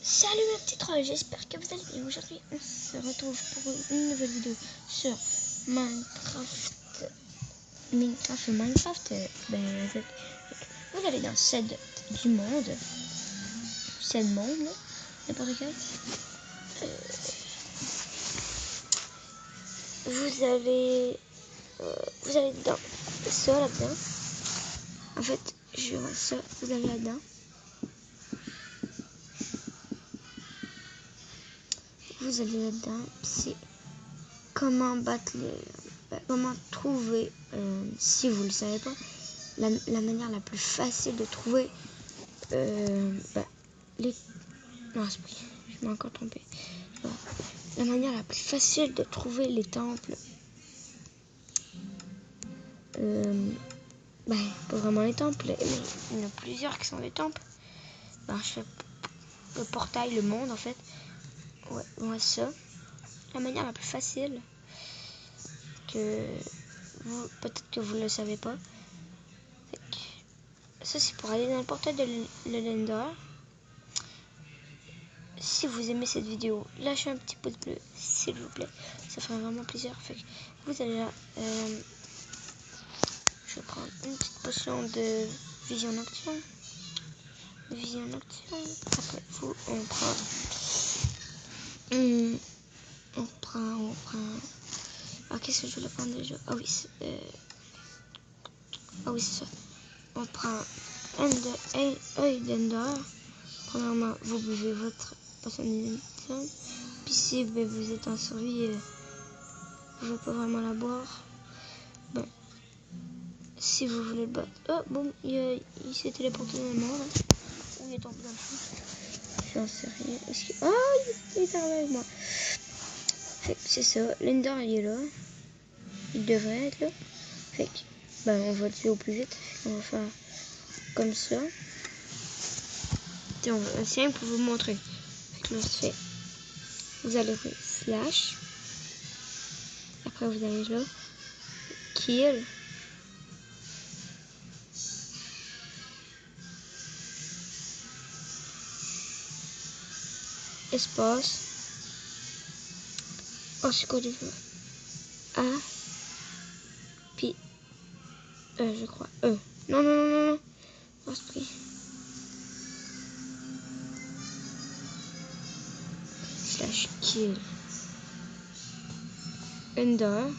Salut mes petits trolls, j'espère que vous allez bien. Aujourd'hui on se retrouve pour une nouvelle vidéo sur Minecraft. Vous allez dans celle du monde. C'est le monde, n'importe quel. Vous allez dans ça là-dedans. En fait, je vois ça, vous allez là-dedans. Vous allez là-dedans, c'est comment battre comment trouver, si vous le savez pas, la manière la plus facile de trouver les... Non, je m'ai encore trompé. Voilà. La manière la plus facile de trouver les temples. Pas vraiment les temples, mais il y en a plusieurs qui sont des temples. Je fais le portail, le monde en fait. Ouais, ça. La manière la plus facile que vous, peut-être que vous ne le savez pas. Ça c'est pour aller dans le portail de l'Ender. Si vous aimez cette vidéo, lâchez un petit pouce bleu, s'il vous plaît. Ça ferait vraiment plaisir. Fait que vous allez là. Je vais prendre une petite potion de vision nocturne. Après, on prend. Ah, qu'est-ce que je voulais prendre déjà? Ah oui, c'est ça. On prend œil d'Ender. Premièrement, vous buvez votre potion de vision nocturne. Puis si vous êtes en survie, vous ne pouvez pas vraiment la boire. Bon. Si vous voulez le battre. Oh, bon, il s'est téléporté dans le monde. Ou il est tombé dans le fond. J'en sais rien. Il est arrivé avec moi. Fait que c'est ça. L'Ender, il est là. Il devrait être là. Fait que, on va le tuer au plus vite. On va faire comme ça. Tiens, on va essayer pour vous montrer. Fait que là, c'est fait. Vous allez faire / Après, vous allez là. Kill. Espace. Oh, c'est quoi du jeu? A. Puis. Je crois. Non. Oh, c'est pris. / kill. Ender.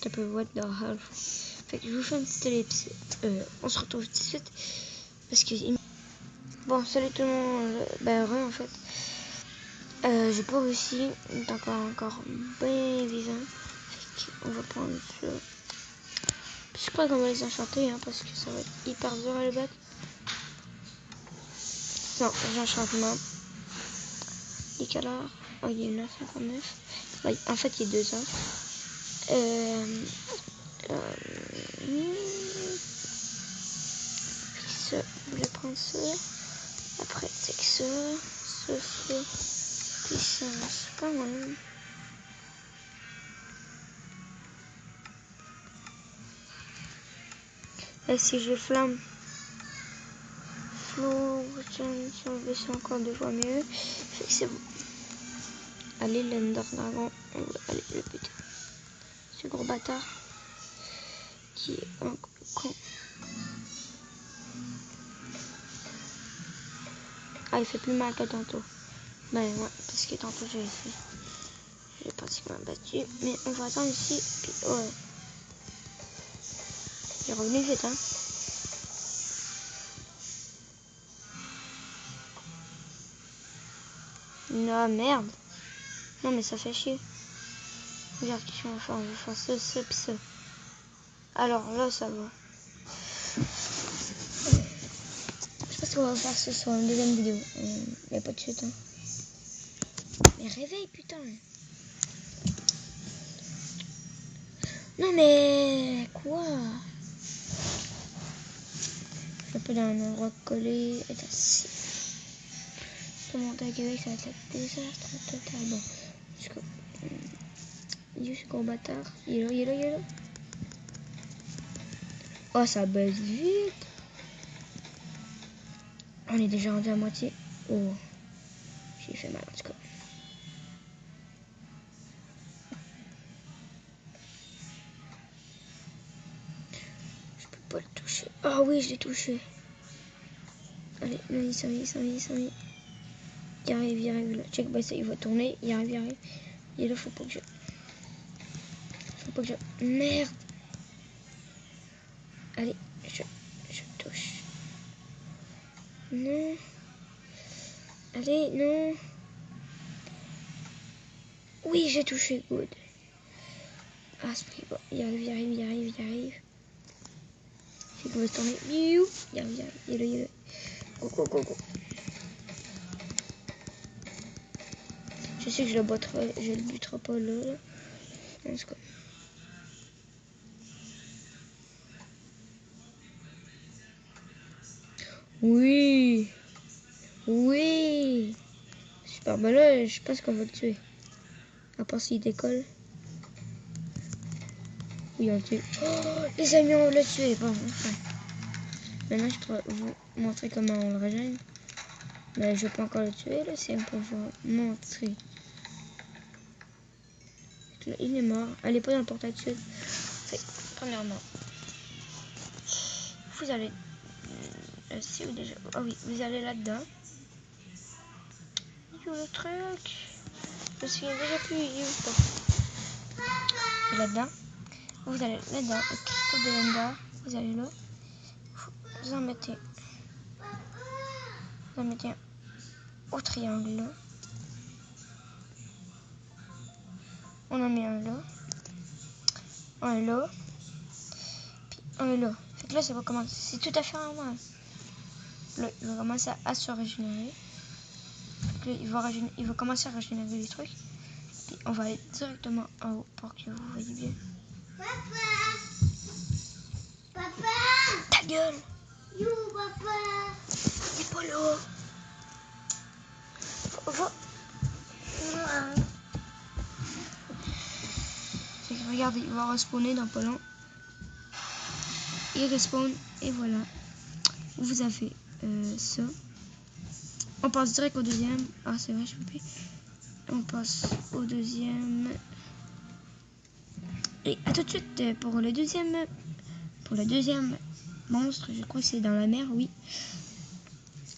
T'as peu what the hell. Fait que je vous fais une petite ellipse. On se retrouve tout de suite. Parce que. Bon, salut tout le monde. En fait. J'ai pas réussi. Il est encore bien vivant. Fait qu'on va prendre ça. Je sais pas comment les enchanter, parce que ça va être hyper dur à le battre. Non, l'enchantement. Il est quelle heure? Oh, il est 9h59. En fait, il est 2h. Ça, je vais prendre ça. Après, c'est que ça. Puissance, quand même. Et si je flamme, c'est encore 2 fois mieux. Fait que c'est bon. Allez, l'Ender Dragon, on va aller le buter. Ce gros bâtard qui est un con. Ah, il fait plus mal que tantôt. Ouais, parce que tantôt j'ai pratiquement battu. Mais on va attendre ici. Puis, ouais. Il est revenu vite, Non, merde. Non, mais ça fait chier. Regarde, qu'est-ce qu'on va faire? On va faire ça, puis ça. Alors là, ça va. Je sais pas ce qu'on va faire ce soir, une deuxième vidéo. Il n'y a pas de suite, Mais réveille, putain. Non, mais quoi? Je peux dans un endroit collé. Et assis. Pour monter avec ça va être le désastre total. Bon, il est ce gros bâtard. Il est là. Oh, ça baisse vite. On est déjà rendu à moitié. Oh, j'ai fait mal en tout cas. Je peux pas le toucher. Ah oui, je l'ai touché. Allez, non, il s'en vient. Il arrive là. Check, bah ça, il va tourner. Il arrive. Et là, faut pas que je... Merde. Allez, je touche. Non. Allez, non. Oui, j'ai touché. Good. Ah, c'est bon. Il arrive. C'est qu'on va se tourner. Il arrive. Il est là. Go. Je sais que je le buterai pas là. En tout cas. Oui. Super, bah là, je pense qu'on va le tuer. À part s'il décolle. Oui, on le tue. Oh, les amis, on l'a tué. Bon, enfin. Maintenant, je pourrais vous montrer comment on le régène. Mais je peux encore le tuer, là, c'est pour vous montrer. Là, il est mort. Allez pas dans le portail de suite. Premièrement, vous allez... si vous déjà... Ah oui, vous allez là-dedans. Il y a le truc. Je me souviens déjà plus. Il est pas. Là-dedans. Vous allez là-dedans. Le cristaux de l'Ender. Vous allez là. Vous en mettez. Vous en mettez un au triangle là. On en met un là. Un là. Puis un là. Fait que là, ça va commencer. C'est tout à fait normal. Là, il va commencer à se régénérer. Là, il va commencer à régénérer les trucs. Puis on va aller directement en haut pour que vous voyez bien. Papa. Ta gueule. You, papa. Il est pas là. Va. Regardez, il va respawner dans pas long. Il respawn et voilà. Vous avez ça. On passe direct au deuxième. Ah, c'est vrai, je peux plus. On passe au deuxième. Et à tout de suite pour le deuxième. Pour le deuxième monstre, je crois que c'est dans la mer, oui.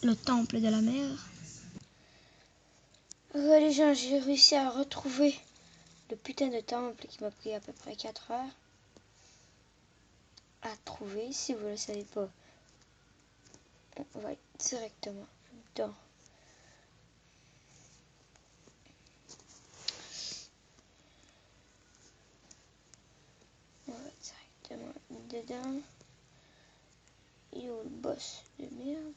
Le temple de la mer. Les gens, j'ai réussi à retrouver le putain de temple qui m'a pris à peu près 4 heures à trouver. Si vous ne le savez pas, on va directement dans... On va directement dedans. Il est où le boss de merde?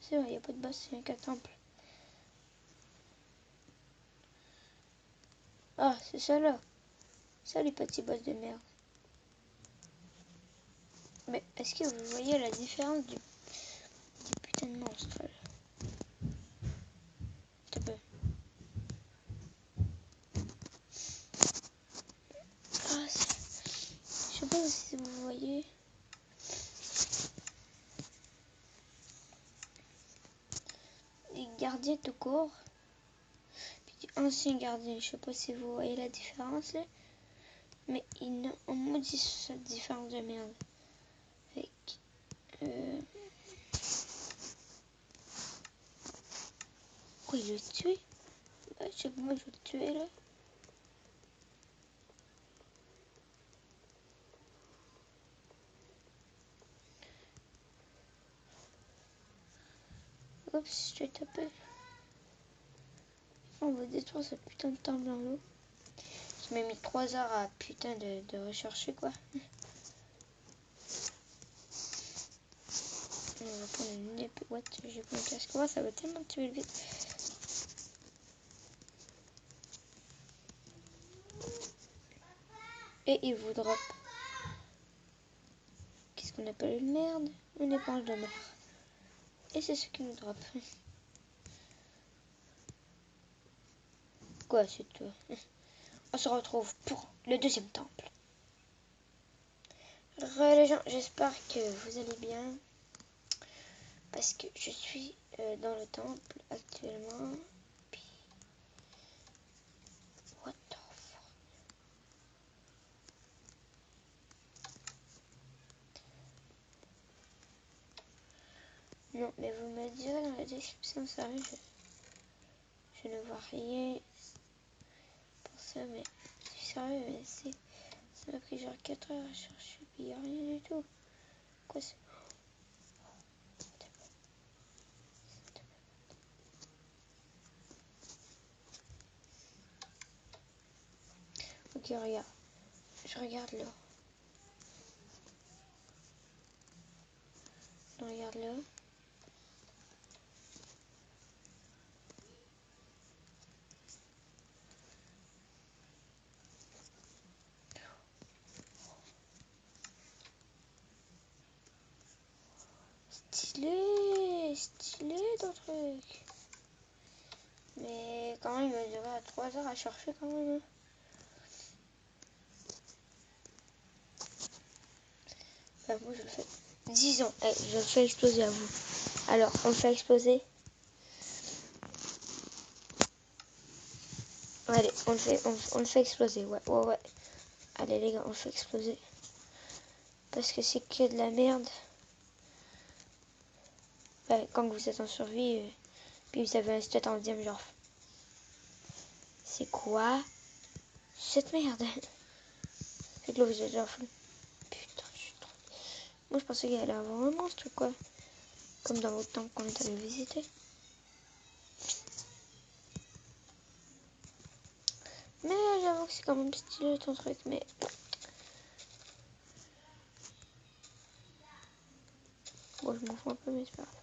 C'est vrai, il n'y a pas de boss, c'est un qu'un temple. Ah, c'est ça là. Ça, les petits boss de merde. Mais est-ce que vous voyez la différence du putain de monstre là? Ah, je sais pas si vous voyez. Les gardiens tout court. Puis ancien gardien, je sais pas si vous voyez la différence là. Mais on maudit cette différence de merde. Fait que, quoi, il l'a tué? Bah, je sais pas, moi je vais le tuer là. Oups, je t'ai tapé. On va détruire ce putain de temple dans l'eau. Je m'ai mis 3 heures à putain de rechercher quoi. On va prendre une épée. What? J'ai pas un casque. Oh, ça va tellement tuer vite. Et il vous drop. Qu'est-ce qu'on appelle une merde? Une éponge de mer. Et c'est ce qui nous drop. Quoi, c'est toi? On se retrouve pour le deuxième temple. Les gens, j'espère que vous allez bien. Parce que je suis dans le temple actuellement. Puis... What the fuck? Non, mais vous me direz dans la description, sérieux, je ne vois rien pour ça, mais je suis sérieux, mais ça m'a pris genre 4 heures à chercher, puis il n'y a rien du tout. Quoi c'est? Ok, regarde. Je regarde là. Je regarde là. Stylé ton truc. Mais quand même, il va durer 3 heures à chercher quand même. Bah, moi je le fais. Disons, je le fais exploser à vous. Alors, on le fait exploser. Allez, on le fait exploser. Ouais. Allez les gars, on le fait exploser. Parce que c'est que de la merde. Ouais, quand vous êtes en survie, puis vous avez un stat en deuxième genre. C'est quoi cette merde? C'est que là vous êtes genre fou. Putain, je suis trop... Moi je pensais qu'il allait avoir un monstre ou quoi. Comme dans l'autre temps qu'on est allé visiter. Mais j'avoue que c'est quand même stylé ton truc, mais... Bon, je m'en fous un peu, mais c'est pas grave.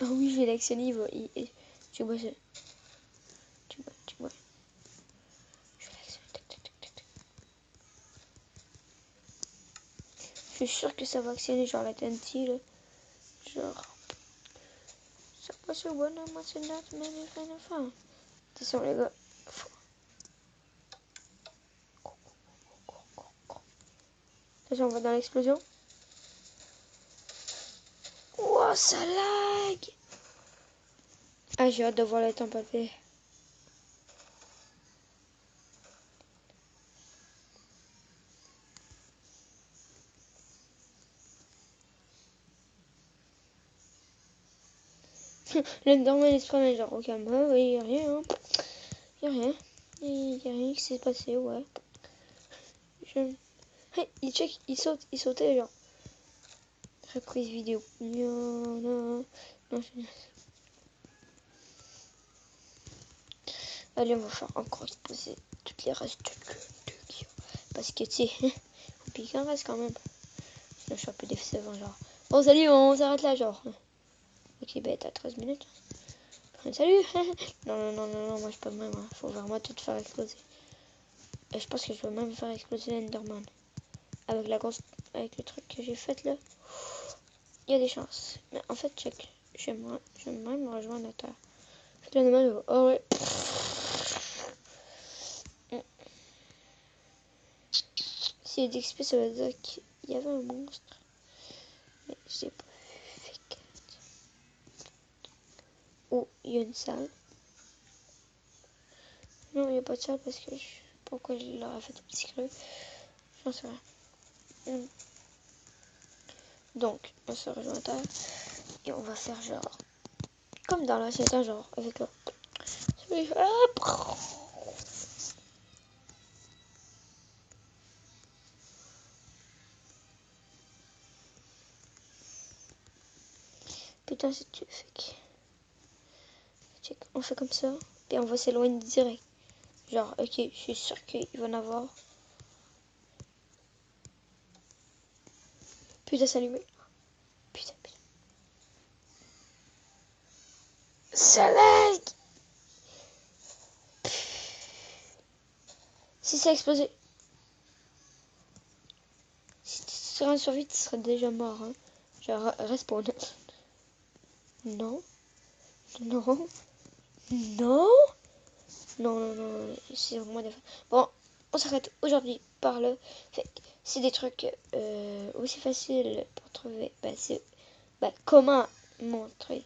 Ah oui, j'ai l'actionné, tu vois, tu vois. Je vais l'actionner, tac. Je suis sûr que ça va actionner, genre la TNT, là. Genre... Ça passe au bon, moi c'est notre, mais les fin. Attention, les gars. Attention, on va dans l'explosion. Wow, ça lag! Ah, j'ai hâte de voir les temps palpés. L'Enderman il se promène genre au calme. Oui, y'a rien. Hein. Y'a rien. Y'a rien qui s'est passé, ouais. Hey, il sautait genre. Reprise vidéo. Non. Allez, on va faire encore exposer toutes les restes de Guillaume. Parce que tu sais, faut piquer un reste quand même. Sinon, je suis un peu décevant, genre. Bon, salut, on s'arrête là, genre. Ok, bah, t'as 13 minutes. Salut. Non, moi je peux même. Hein. Faut vraiment tout faire exploser. Et je pense que je peux même faire exploser l'Enderman. Avec avec le truc que j'ai fait là. Il y a des chances. Mais en fait, check. J'aimerais me rejoindre à terre. L'Enderman, oh ouais. S'il y a d'XP, ça veut dire qu'il y avait un monstre. Mais je l'ai pas vu. Oh, il y a une salle. Non, il n'y a pas de salle parce que pourquoi je leur ai fait un petit creux. J'en sais rien. Donc, on se rejoint à terre. Et on va faire genre. Comme dans la c'est un genre. Avec le. Putain, c'est fake. Check. On fait comme ça. Et on va s'éloigner direct. Genre, ok, je suis sûr qu'il va en avoir. Putain, s'allumer. Putain. Ça lag. Si ça a explosé. Si tu serais sur vite, tu serais déjà mort. Hein. Genre, respawn. Non. Non, c'est vraiment des... Bon, on s'arrête aujourd'hui par le fait c'est des trucs aussi faciles pour trouver. C'est comment montrer.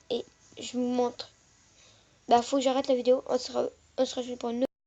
Et je vous montre. Faut que j'arrête la vidéo. On se rejoint pour une